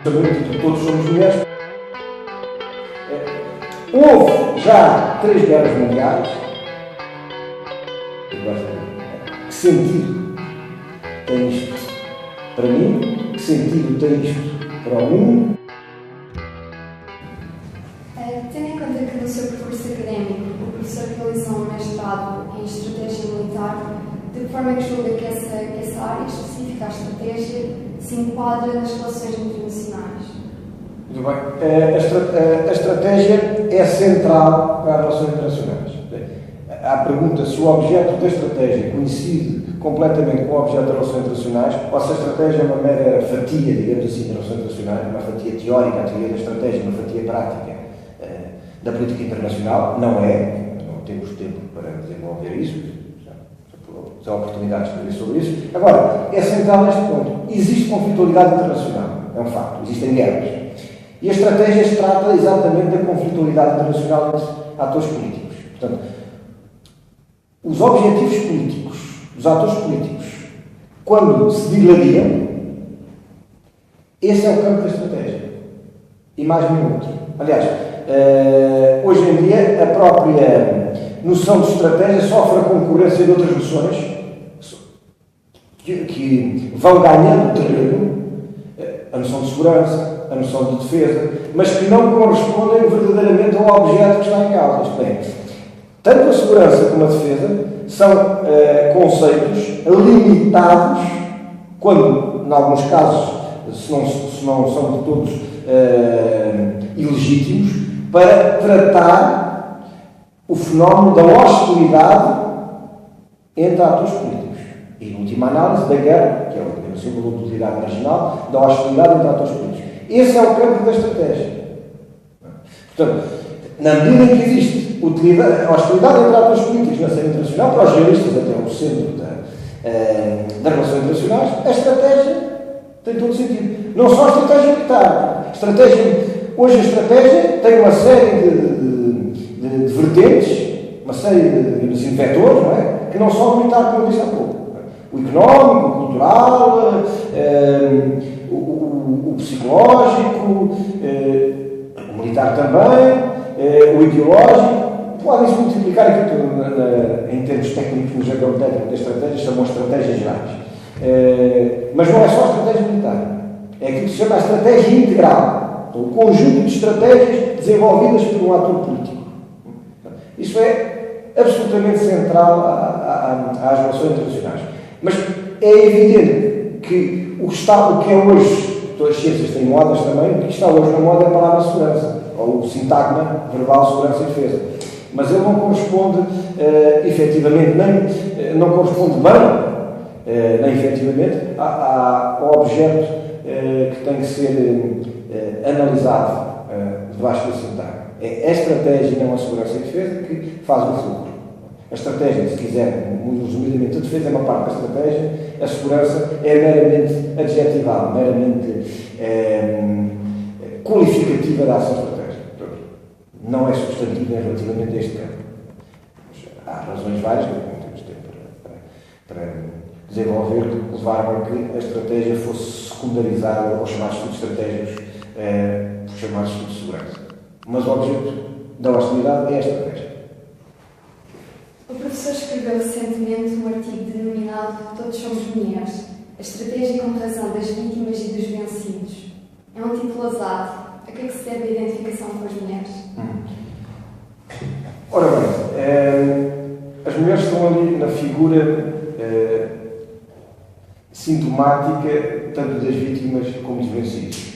Todos somos mulheres. Houve já 3 guerras mundiais. Que sentido tem isto para mim? Que sentido tem isto para o mundo? Tendo em conta que no seu percurso académico o professor realizou um mestrado em Estratégia Militar, de que forma é que julga que essa área específica, a estratégia, se enquadra nas relações internacionais? Muito bem. A estratégia é central para as relações internacionais. À pergunta se o objeto da estratégia coincide completamente com o objeto das relações internacionais, ou se a estratégia é uma mera fatia, digamos assim, das relações internacionais, uma fatia teórica, a teoria da estratégia, uma fatia prática da política internacional, não é. Não temos tempo para desenvolver isso, já há oportunidades de escrever sobre isso. Agora, é central neste ponto. Existe conflitualidade internacional, é um facto, existem guerras. E a estratégia trata exatamente da conflitualidade internacional entre atores políticos. Portanto, os objetivos políticos, os atores políticos, quando se digladiam, esse é o campo da estratégia. E mais nenhum outro. Aliás, hoje em dia, a própria noção de estratégia sofre a concorrência de outras noções que vão ganhando terreno, a noção de segurança, a noção de defesa, mas que não correspondem verdadeiramente ao objeto que está em causa. Isto é, tanto a segurança como a defesa são conceitos limitados, quando, em alguns casos, se não são de todos ilegítimos, para tratar o fenómeno da hostilidade entre atores políticos. E, em última análise, da guerra, que é o símbolo da utilidade marginal, da hostilidade entre atores políticos. Esse é o campo da estratégia. Portanto, na medida em que existe a hostilidade entre atores políticos na cena internacional, para os realistas até o centro das relações internacionais, a estratégia tem todo sentido. Não só a estratégia militar. Hoje a estratégia tem uma série de vertentes, uma série de vetores, não é? Que não são militar, como eu disse há pouco. O económico, o cultural, o psicológico, o militar também, o ideológico. Podem-se multiplicar aqui em termos técnicos, no jargão técnico da estratégia, chamam estratégias gerais. Mas não é só a estratégia militar. É aquilo que se chama a estratégia integral. Então, o conjunto de estratégias desenvolvidas por um ator político. Isso é absolutamente central às relações internacionais. Mas é evidente que o que é hoje, todas as ciências têm modas também, o que está hoje na moda é a palavra segurança, ou o sintagma verbal segurança e defesa. Mas ele não corresponde efetivamente, nem não corresponde bem, nem efetivamente, ao objeto que tem que ser analisado debaixo desse sintagma. É a estratégia e não a segurança e defesa que faz o fulcro. A estratégia, se quiser, resumidamente, a defesa é uma parte da estratégia, a segurança é meramente adjetivada, meramente qualificativa da ação estratégica. Não é substantiva relativamente a este campo. Há razões várias, que não temos tempo para desenvolver, que levaram a que a estratégia fosse secundarizada aos chamados estudos estratégicos, por chamados estudos de segurança. Mas o objeto da hostilidade é a estratégia. O professor escreveu recentemente um artigo denominado Todos somos mulheres, a estratégia com razão das vítimas e dos vencidos. É um título ousado. A que é que se deve a identificação com as mulheres? Ora bem, as mulheres estão ali na figura sintomática tanto das vítimas como dos vencidos.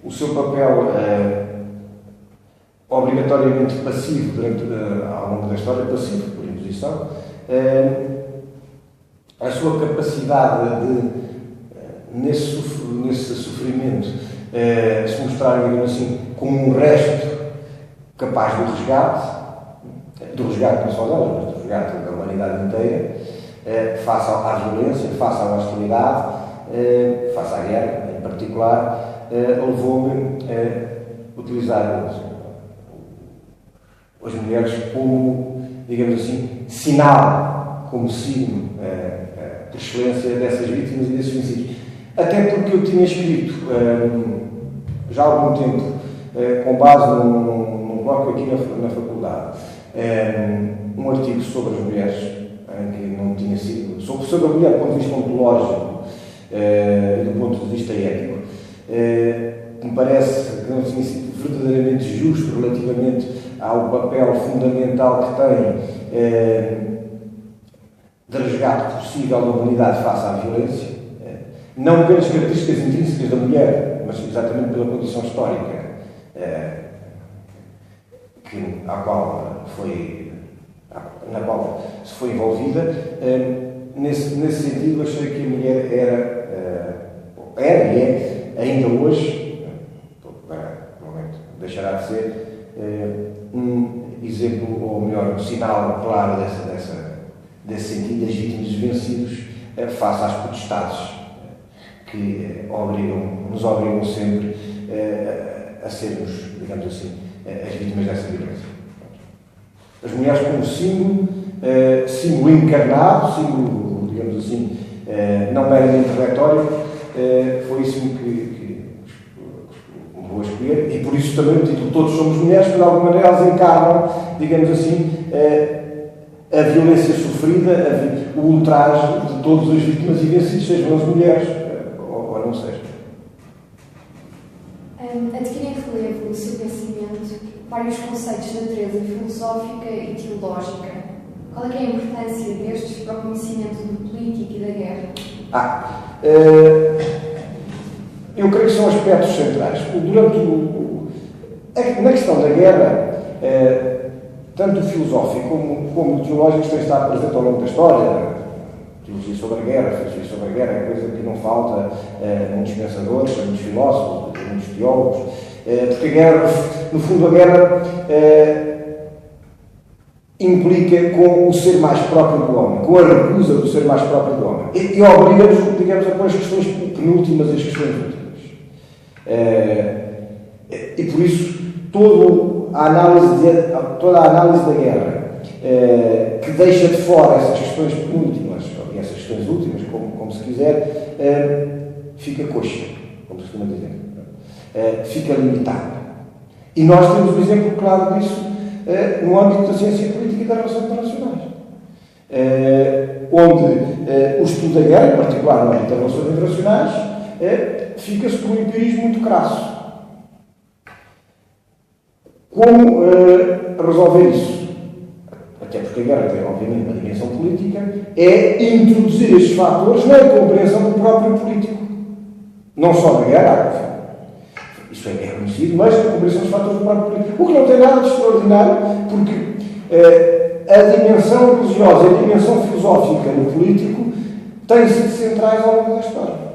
O seu papel obrigatoriamente passivo ao longo da história, passivo por imposição, a sua capacidade de, nesse sofrimento, se mostrar, digamos assim, como um resto capaz do resgate não só delas, mas do resgate da humanidade inteira, face à violência, face à hostilidade, face à guerra em particular, levou-me a utilizar as mulheres como, digamos assim, sinal, como signo de excelência dessas vítimas e desses vencidos. Até porque eu tinha escrito, já há algum tempo, com base num bloco aqui na faculdade, um artigo sobre as mulheres, em que não tinha sido, sobre a mulher do ponto de vista ontológico e do ponto de vista ético, que me parece que não tinha sido verdadeiramente justo relativamente ao papel fundamental que tem de resgate possível da humanidade face à violência, não pelas características intrínsecas da mulher, mas exatamente pela condição histórica na qual se foi envolvida. Nesse sentido, achei que a mulher era e é, ainda hoje, provavelmente deixará de ser, um exemplo, ou melhor, um sinal claro desse sentido, das vítimas vencidos face às potestades que nos obrigam sempre a sermos, digamos assim, as vítimas dessa violência. As mulheres como símbolo encarnado, símbolo, digamos assim, não meramente retórico, foi isso que vou escolher, e por isso também o título Todos Somos Mulheres, porque de alguma maneira elas encarnam, digamos assim, a violência sofrida, o ultraje de todas as vítimas e vencidos, sejam as mulheres ou não sejam. Adquirem relevo no seu pensamento vários conceitos de natureza filosófica e teológica. Qual é que é a importância destes para o conhecimento do político e da guerra? Eu creio que são aspectos centrais. Na questão da guerra, tanto o filosófico como o teológico tem estado presente ao longo da história. Teologia sobre a guerra, filosofia sobre a guerra é coisa que não falta a muitos pensadores, a muitos filósofos, a muitos teólogos, porque a guerra, no fundo, a guerra implica com o ser mais próprio do homem, com a recusa do ser mais próprio do homem, e obriga-nos, digamos, a pôr as questões penúltimas e as questões últimas. E por isso, toda a análise da guerra, que deixa de fora essas questões penúltimas, e essas questões últimas, como se quiser, fica coxa, como se costuma dizer. Fica limitada. E nós temos um exemplo claro disso no âmbito da ciência política e das relações internacionais, onde o estudo da guerra, em particular no âmbito das relações internacionais, fica-se por um empirismo muito crasso. Como resolver isso? Até porque a guerra tem, obviamente, uma dimensão política, é introduzir estes fatores na compreensão do próprio político. Não só da guerra, isso é reconhecido, mas na compreensão dos fatores do próprio político. O que não tem nada de extraordinário, porque a dimensão religiosa e a dimensão filosófica no político têm sido centrais ao longo da história.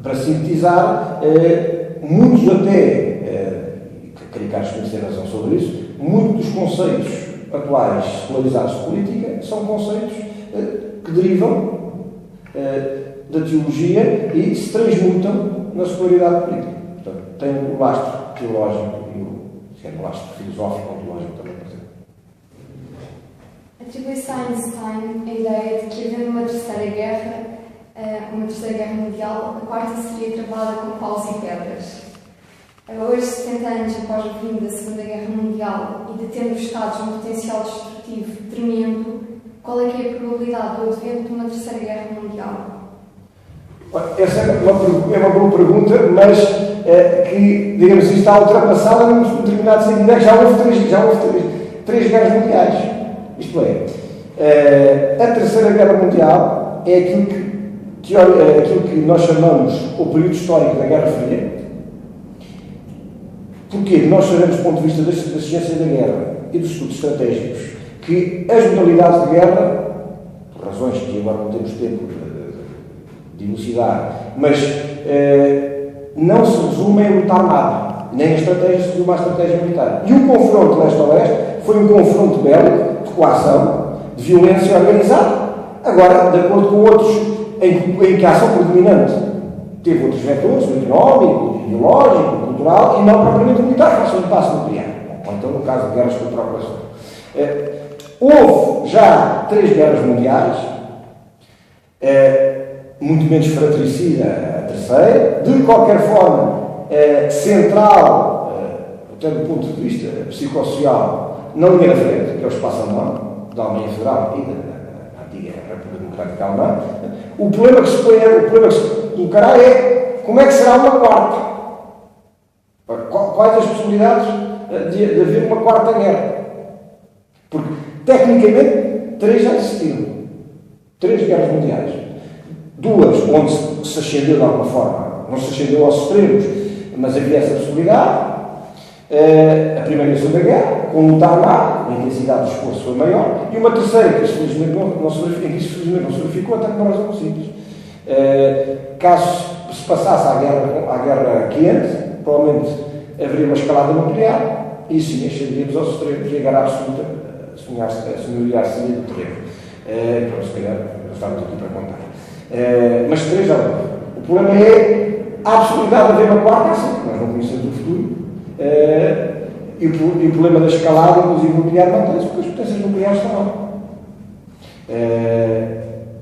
Para sintetizar, muitos até, creio que acho conhecer razão sobre isso, muitos dos conceitos atuais secularizados de política são conceitos que derivam da teologia e se transmutam na secularidade política. Portanto, tem o lastro teológico e o lastro filosófico ou teológico também presente. Atribui-se a Einstein a ideia de que, havendo uma terceira guerra mundial, a quarta seria travada com paus e pedras. Hoje, 70 anos após o fim da Segunda Guerra Mundial e de tendo os Estados um potencial destrutivo tremendo, qual é que é a probabilidade do advento de uma terceira guerra mundial? Essa é uma boa pergunta, mas que, digamos assim, está ultrapassada num determinado sentido. É que já houve três guerras mundiais. Isto é, a Terceira Guerra Mundial é aquilo que nós chamamos o período histórico da Guerra Fria. Porque nós sabemos, do ponto de vista da ciência da guerra e dos estudos estratégicos, que as modalidades de guerra, por razões que agora não temos tempo de elucidar, mas não se resume em lutar nada, nem a estratégia se resume à estratégia militar. E o confronto leste-oeste foi um confronto bélico, de coação, de violência organizada, agora, de acordo com outros, em que a ação predominante teve outros vetores, o económico, o ideológico, o cultural, e não propriamente o militar, faça um passo nuclear. Ou então, no caso de guerras por procuração. Houve houve já 3 guerras mundiais, muito menos fratricida a terceira, de qualquer forma central, até do ponto de vista psicossocial, na linha da frente, que é o espaço alemão, da Alemanha Federal e da antiga República Democrática Alemã. O problema que se colocará é como é que será uma quarta. Quais as possibilidades de haver uma quarta guerra? Porque, tecnicamente, 3 já existiram. 3 guerras mundiais. 2 onde se ascendeu de alguma forma. Não se ascendeu aos extremos, mas havia essa possibilidade. A Primeira e a Segunda Guerra, com luta armada, a intensidade do esforço foi maior. E uma terceira, que infelizmente não se verificou, até por uma razão simples. Caso se passasse à guerra quente, provavelmente haveria uma escalada nuclear e sim, ascenderíamos aos extremos e a guerra absoluta assumiria-se do terreno. Então, se calhar, nós estamos aqui para contar. Mas 3 já houve. O problema é a possibilidade de haver uma quarta, sim, nós não conhecemos o futuro. E o problema da escalada, inclusive nuclear, mantém-se, porque as potências nucleares estão lá.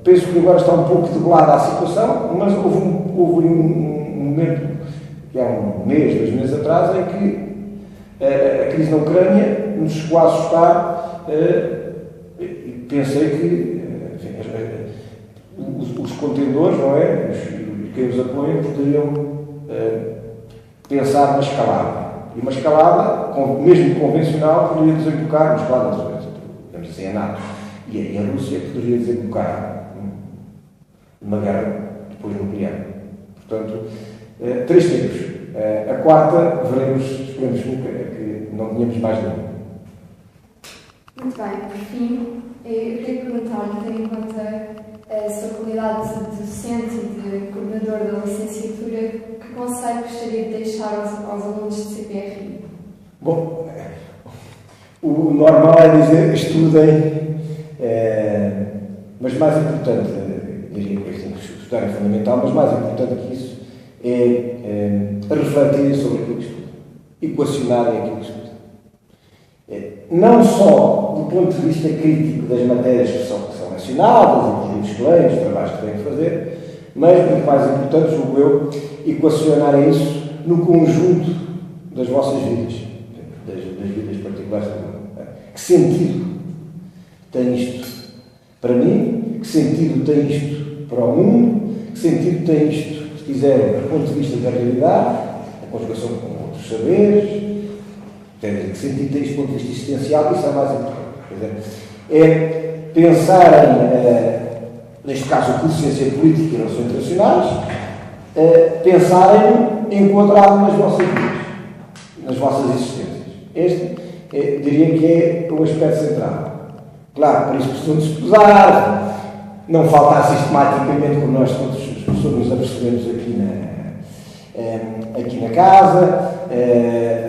Penso que agora está um pouco degolada a situação, mas houve um momento, que há um mês, 2 meses atrás, em que a crise na Ucrânia nos chegou a assustar e pensei que os contendores, não é? Quem os apoia, poderiam pensar na escalada. E uma escalada, mesmo convencional, poderia desembocar, uma escalada, digamos assim, a NATO e a Rússia poderia desembocar numa guerra depois nuclear. Portanto, 3 tempos. A quarta, esperemos que não tenhamos mais nenhum. Muito bem, por fim, eu queria perguntar-lhe, tendo em conta a sua qualidade de docente e de coordenador da licenciatura, que conselho gostaria de deixar aos alunos de CPRI? Bom, o normal é dizer estudem, mas mais importante, diria que estudar é fundamental, mas mais importante que isso é refletirem sobre aquilo que estudam, equacionarem aquilo que estudam. Não só do ponto de vista crítico das matérias que são mencionadas, e dos claims, dos trabalhos que têm que fazer, mas, muito mais importante, julgo eu, equacionarem isso no conjunto das vossas vidas, das vidas particulares de cada um. Que sentido tem isto para mim? Que sentido tem isto para o mundo? Que sentido tem isto, se quiserem, do ponto de vista da realidade, a conjugação com outros saberes? Que sentido tem isto do ponto de vista existencial? Isso é mais importante. Quer dizer, é pensarem, neste caso, o curso de Ciência Política e Relações Internacionais, pensarem enquadrado nas vossas vidas, nas vossas existências. Este, diria que é o aspecto central. Claro, para isso precisam de se pesar, não faltar sistematicamente, como nós todos os professores nos apercebemos aqui na casa,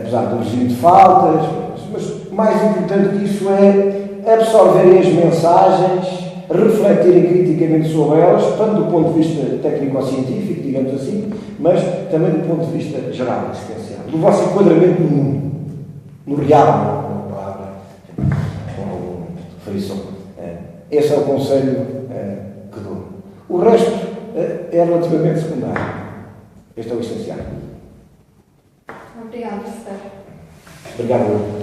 apesar do regime de faltas, mas mais importante que isso é absorverem as mensagens, refletirem criticamente sobre elas, tanto do ponto de vista técnico-científico, digamos assim, mas também do ponto de vista geral, existencial, do vosso enquadramento no mundo, no real, uma palavra, como referição. Esse é o conselho que dou. O resto é relativamente secundário. Este é o essencial. Obrigada, professor. Obrigado.